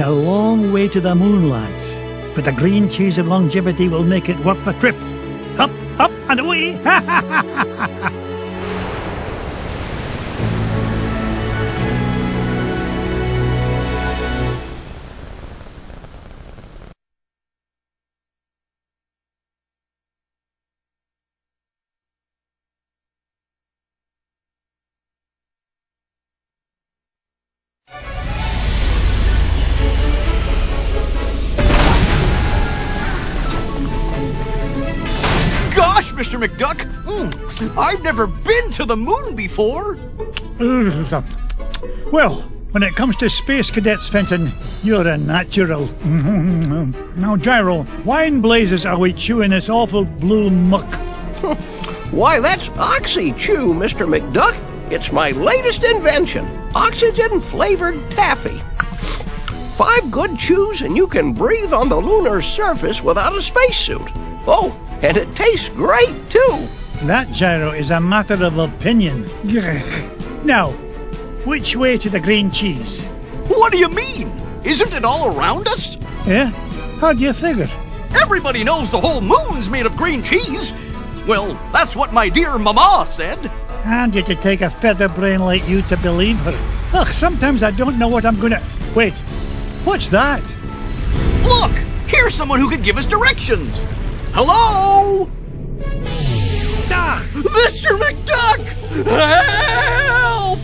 a long way to the moon, lads. But the green cheese of longevity will make it worth the trip. Up, up, and away! Gosh, Mr. McDuck! I've never been to the moon before! Well, when it comes to space cadets, Fenton, you're a natural. Now, Gyro, why in blazes are we chewing this awful blue muck? Why, that's Oxy Chew, Mr. McDuck. It's my latest invention, oxygen-flavored taffy. 5 good chews and you can breathe on the lunar surface without a spacesuit. Oh, and it tastes great, too. That, Gyro, is a matter of opinion. Now, which way to the green cheese? What do you mean? Isn't it all around us? Yeah? How do you figure? Everybody knows the whole moon's made of green cheese. Well, that's what my dear Mama said. And did it take a feather brain like you to believe her? Ugh, sometimes I don't know what I'm gonna... Wait, what's that? Look! Here's someone who could give us directions. Hello? Ah! Mr. McDuck! Help!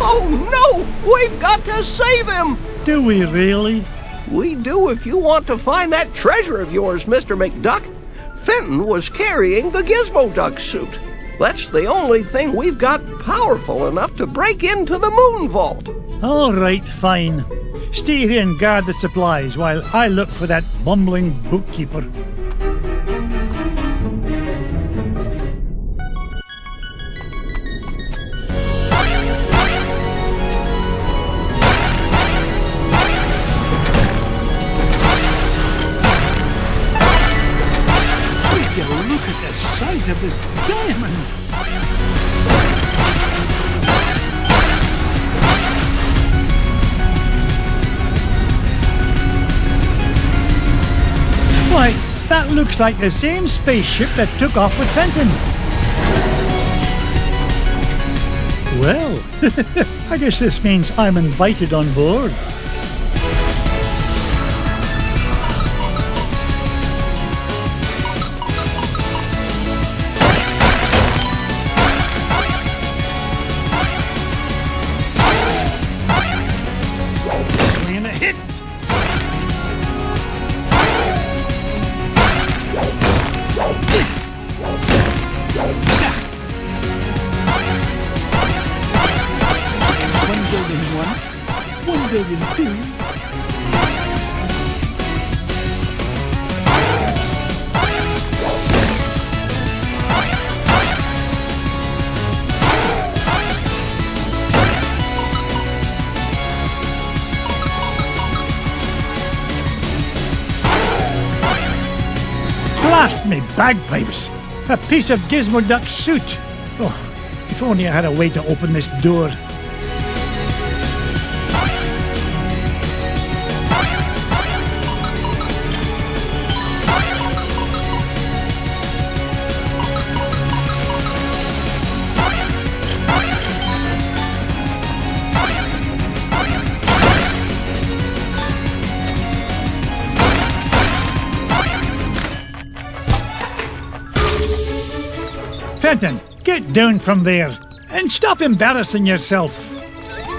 Oh, no! We've got to save him! Do we really? We do if you want to find that treasure of yours, Mr. McDuck. Fenton was carrying the Gizmo Duck suit. That's the only thing we've got powerful enough to break into the moon vault. All right, fine. Stay here and guard the supplies while I look for that bumbling bookkeeper. Will you look at the size of this diamond? Why, that looks like the same spaceship that took off with Fenton. Well, I guess this means I'm invited on board. And a hit! One building two. Blast me bagpipes! A piece of Gizmo Duck's suit! Oh, if only I had a way to open this door. Fenton, get down from there and stop embarrassing yourself.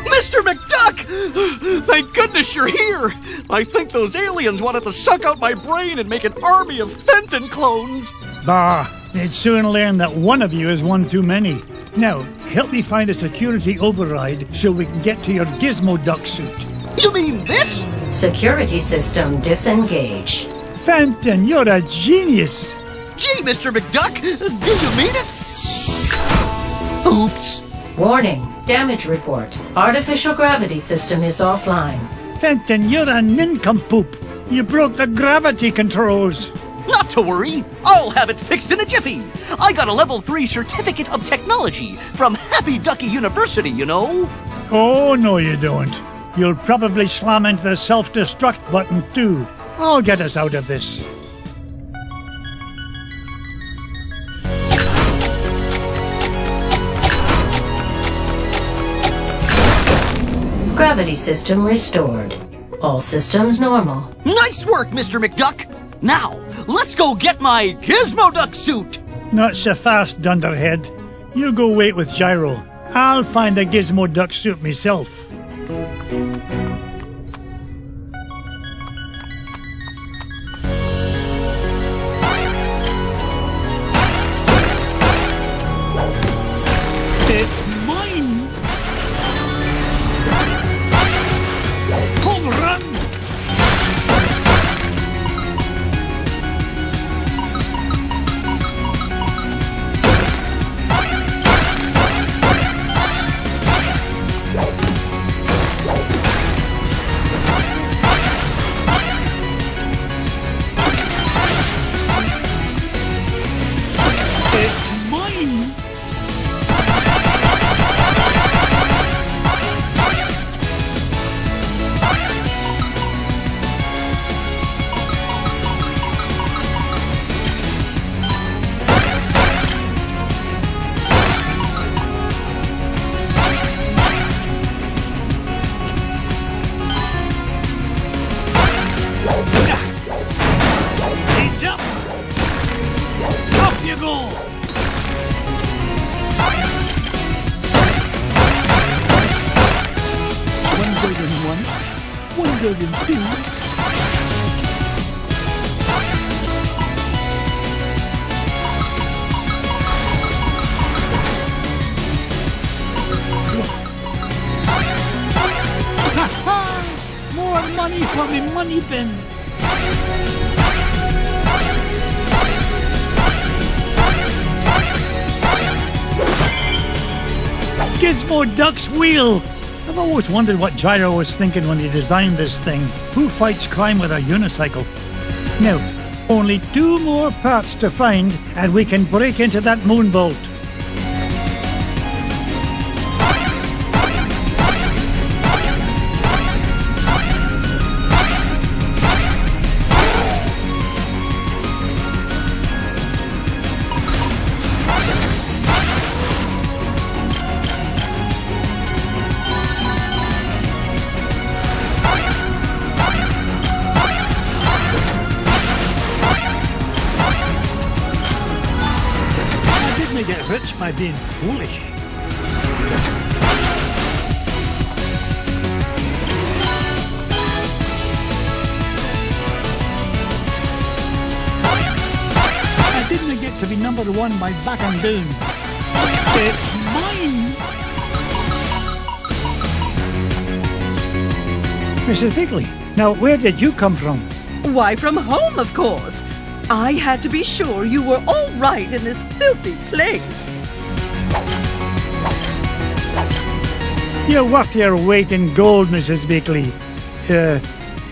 Mr. McDuck! Thank goodness you're here! I think those aliens wanted to suck out my brain and make an army of Fenton clones. Bah, they'd soon learn that one of you is one too many. Now, help me find a security override so we can get to your Gizmo Duck suit. You mean this? Security system disengaged. Fenton, you're a genius. Gee, Mr. McDuck, do you mean it? Oops. Warning, damage report. Artificial gravity system is offline. Fenton, you're a nincompoop. You broke the gravity controls. Not to worry. I'll have it fixed in a jiffy. I got a level 3 certificate of technology from Happy Ducky University, you know. Oh, no you don't. You'll probably slam into the self-destruct button too. I'll get us out of this. Gravity system restored. All systems normal. Nice work, Mr. McDuck! Now, let's go get my Gizmo Duck suit! Not so fast, Dunderhead. You go wait with Gyro. I'll find a Gizmo Duck suit myself. It's mine! Home run! It's mine! Heads up! Off you go! $1,001, $1,002. Ha ha! More money for me money bin. Gizmo Duck's wheel! I've always wondered what Gyro was thinking when he designed this thing. Who fights crime with a unicycle? Now, only 2 more parts to find and we can break into that moonbolt. Get rich by being foolish. I didn't get to be number 1 by backing down. It's mine! Mrs. Bigley, now where did you come from? Why, from home, of course. I had to be sure you were all right in this filthy place. You're worth your weight in gold, Mrs. Bigley.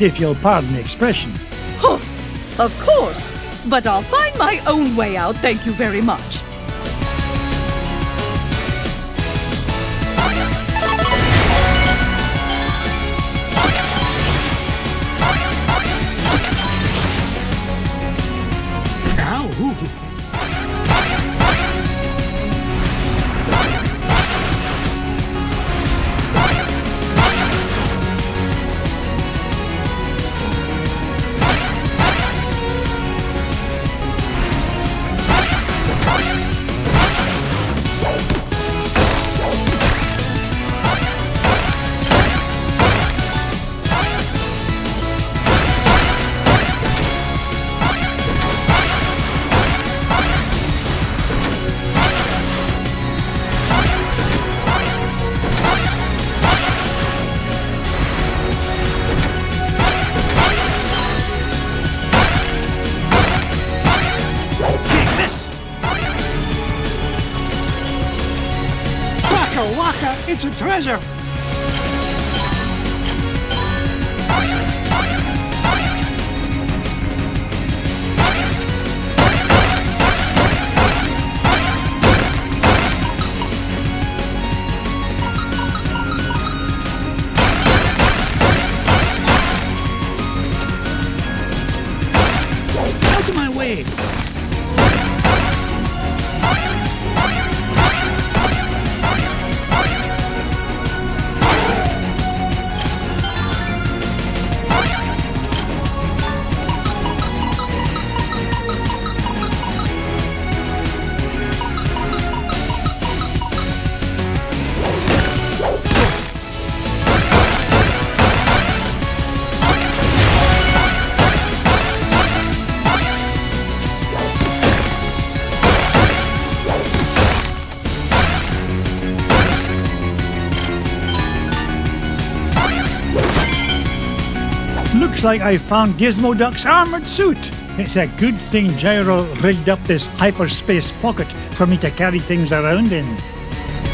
If you'll pardon the expression. Huh, of course. But I'll find my own way out, thank you very much. It's a treasure! like I found Gizmo Duck's armored suit. It's a good thing Gyro rigged up this hyperspace pocket for me to carry things around in.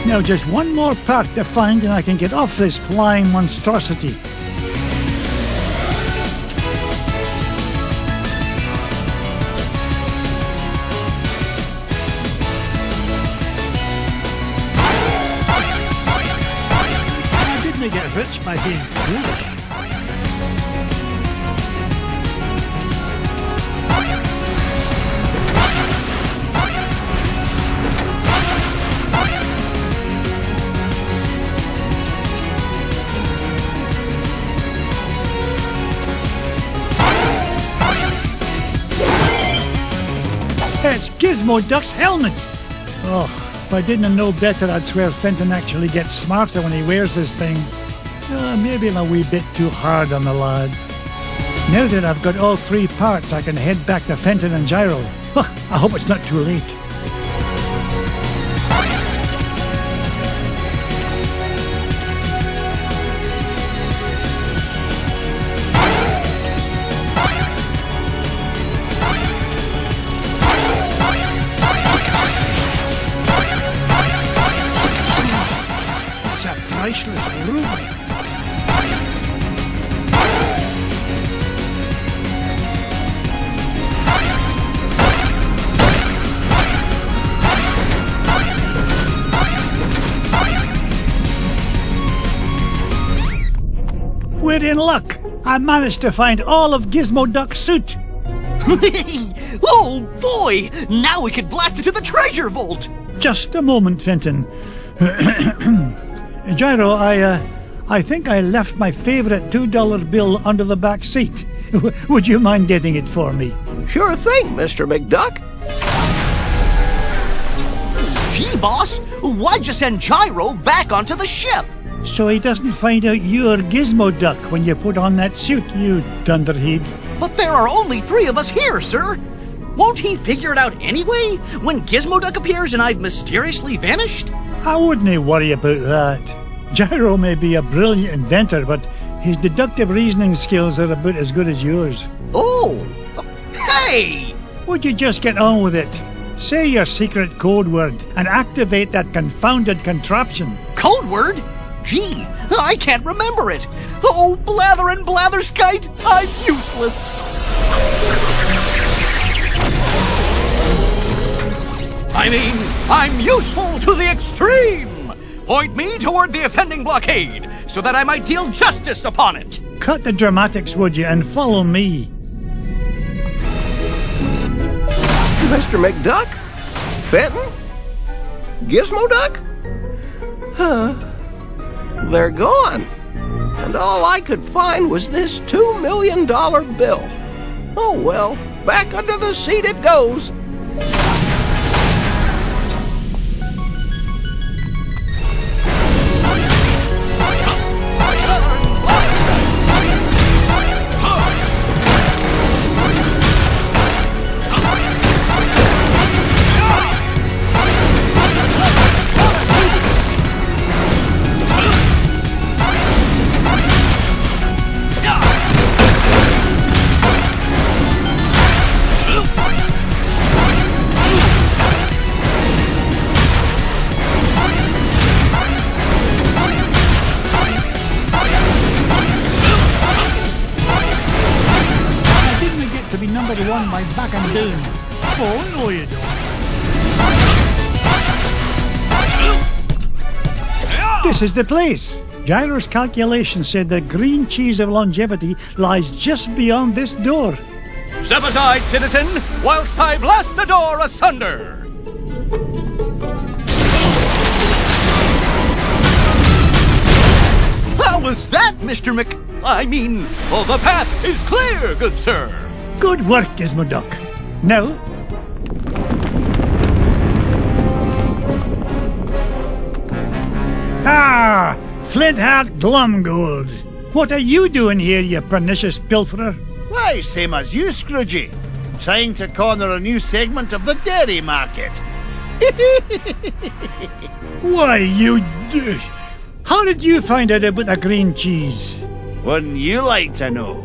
Now just one more part to find and I can get off this flying monstrosity. I didn't get rich by being foolish. It's Gizmo Duck's helmet! Oh, if I didn't know better, I'd swear Fenton actually gets smarter when he wears this thing. Maybe I'm a wee bit too hard on the lad. Now that I've got all three parts, I can head back to Fenton and Gyro. I hope it's not too late. Priceless ruby. We're in luck. I managed to find all of Gizmo Duck's suit. Oh boy! Now we can blast into the treasure vault! Just a moment, Fenton. Gyro, I think I left my favorite $2 bill under the back seat. Would you mind getting it for me? Sure thing, Mr. McDuck. Gee, boss, why'd you send Gyro back onto the ship? So he doesn't find out you're Gizmo Duck when you put on that suit, you dunderhead. But there are only 3 of us here, sir. Won't he figure it out anyway, when Gizmo Duck appears and I've mysteriously vanished? I wouldn't worry about that. Gyro may be a brilliant inventor, but his deductive reasoning skills are about as good as yours. Oh! Hey! Would you just get on with it? Say your secret code word and activate that confounded contraption. Code word? Gee, I can't remember it. Oh, blather and blatherskite, I'm useless. I mean, I'm useful to the extreme! Point me toward the offending blockade, so that I might deal justice upon it! Cut the dramatics, would you, and follow me. Mr. McDuck? Fenton? Gizmo Duck? They're gone. And all I could find was this $2 million bill. Oh well, back under the seat it goes. Number 1 by back and down. Oh, no you don't. This is the place. Gyro's calculation said the green cheese of longevity lies just beyond this door. Step aside, citizen, whilst I blast the door asunder! How was that, Mr. Oh, the path is clear, good sir! Good work, Gizmo Duck. Now, Flint-Hat Glumgold. What are you doing here, you pernicious pilferer? Why, same as you, Scroogey. Trying to corner a new segment of the dairy market. Why, you... How did you find out about the green cheese? Wouldn't you like to know?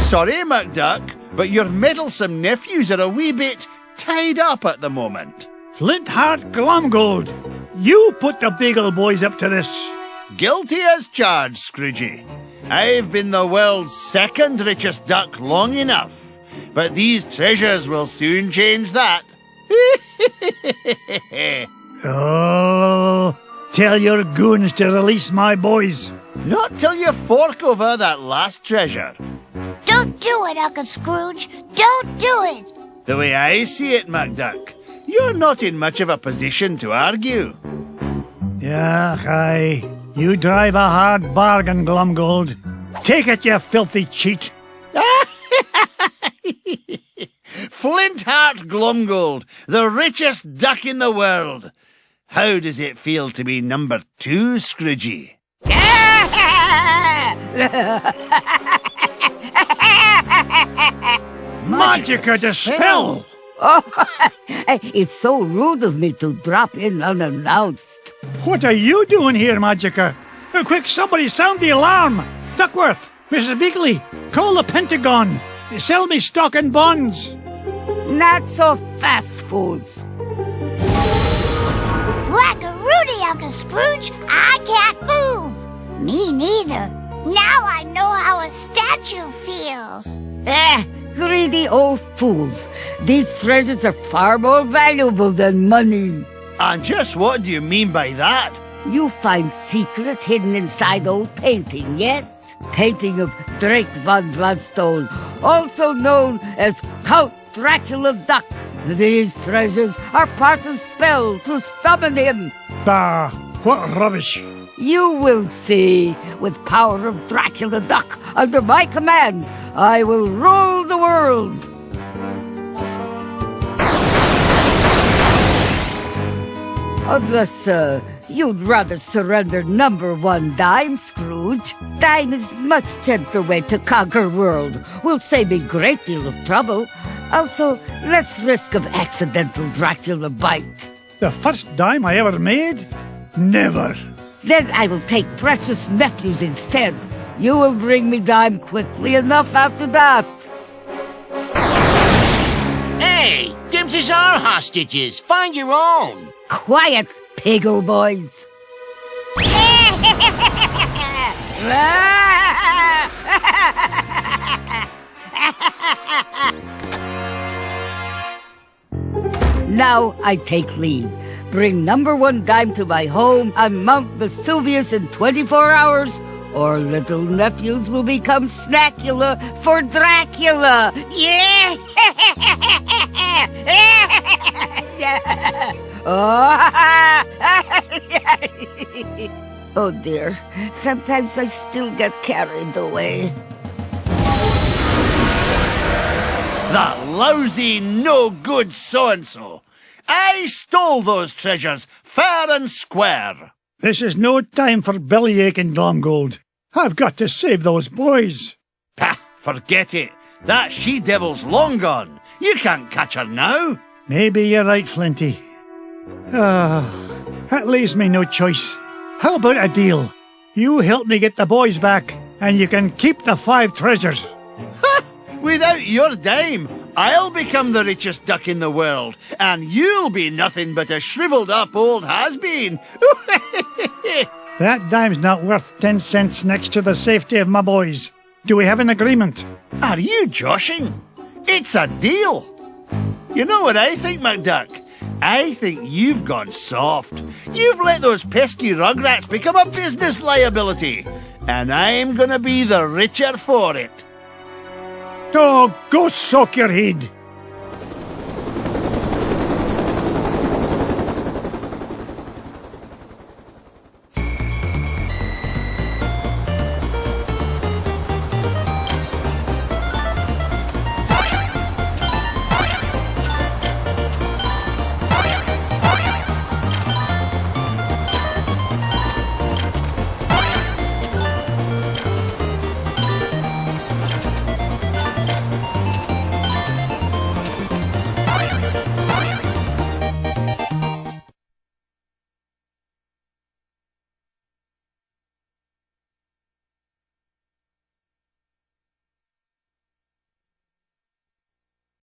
Sorry, McDuck, but your meddlesome nephews are a wee bit tied up at the moment. Flintheart Glomgold, you put the Beagle boys up to this. Guilty as charged, Scroogey. I've been the world's second richest duck long enough, but these treasures will soon change that. Oh, tell your goons to release my boys. Not till you fork over that last treasure. Don't do it, Uncle Scrooge. Don't do it. The way I see it, McDuck, you're not in much of a position to argue. Yeah, aye. You drive a hard bargain, Glomgold. Take it, you filthy cheat. Flintheart Glomgold, the richest duck in the world. How does it feel to be number 2, Scroogey? Magica dispel! Oh, it's so rude of me to drop in unannounced. What are you doing here, Magica? Quick, somebody sound the alarm! Duckworth, Mrs. Beakley, call the Pentagon. Sell me stock and bonds. Not so fast, fools. Whack-a-rooney, Uncle Scrooge. I can't move. Me neither. Now I know how a statue feels. Greedy old fools. These treasures are far more valuable than money. And just what do you mean by that? You find secrets hidden inside old painting, yes? Painting of Drake von Gladstone, also known as Count Dracula Duck. These treasures are part of spell to summon him. Bah, what rubbish. You will see. With power of Dracula Duck under my command, I will rule the world. Unless, you'd rather surrender number 1 dime, Scrooge. Dime is much gentler way to conquer world. Will save me great deal of trouble. Also, less risk of accidental Dracula bite. The first dime I ever made? Never. Then I will take precious nephews instead. You will bring me dime quickly enough after that. Hey, Dibs is our hostages. Find your own. Quiet, Piggle boys. Now I take leave. Bring number 1 dime to my home on Mount Vesuvius in 24 hours, or little nephews will become Snackula for Dracula. Yeah! Oh dear, sometimes I still get carried away. That lousy, no-good so-and-so. I stole those treasures fair and square. This is no time for bellyaching, Glomgold. I've got to save those boys. Pah, forget it. That she-devil's long gone. You can't catch her now. Maybe you're right, Flinty. That leaves me no choice. How about a deal? You help me get the boys back, and you can keep the 5 treasures. Ha! Without your dime, I'll become the richest duck in the world, and you'll be nothing but a shriveled-up old has-been. That dime's not worth 10 cents next to the safety of my boys. Do we have an agreement? Are you joshing? It's a deal. You know what I think, McDuck? I think you've gone soft. You've let those pesky rugrats become a business liability, and I'm gonna be the richer for it. Oh, go soak your head.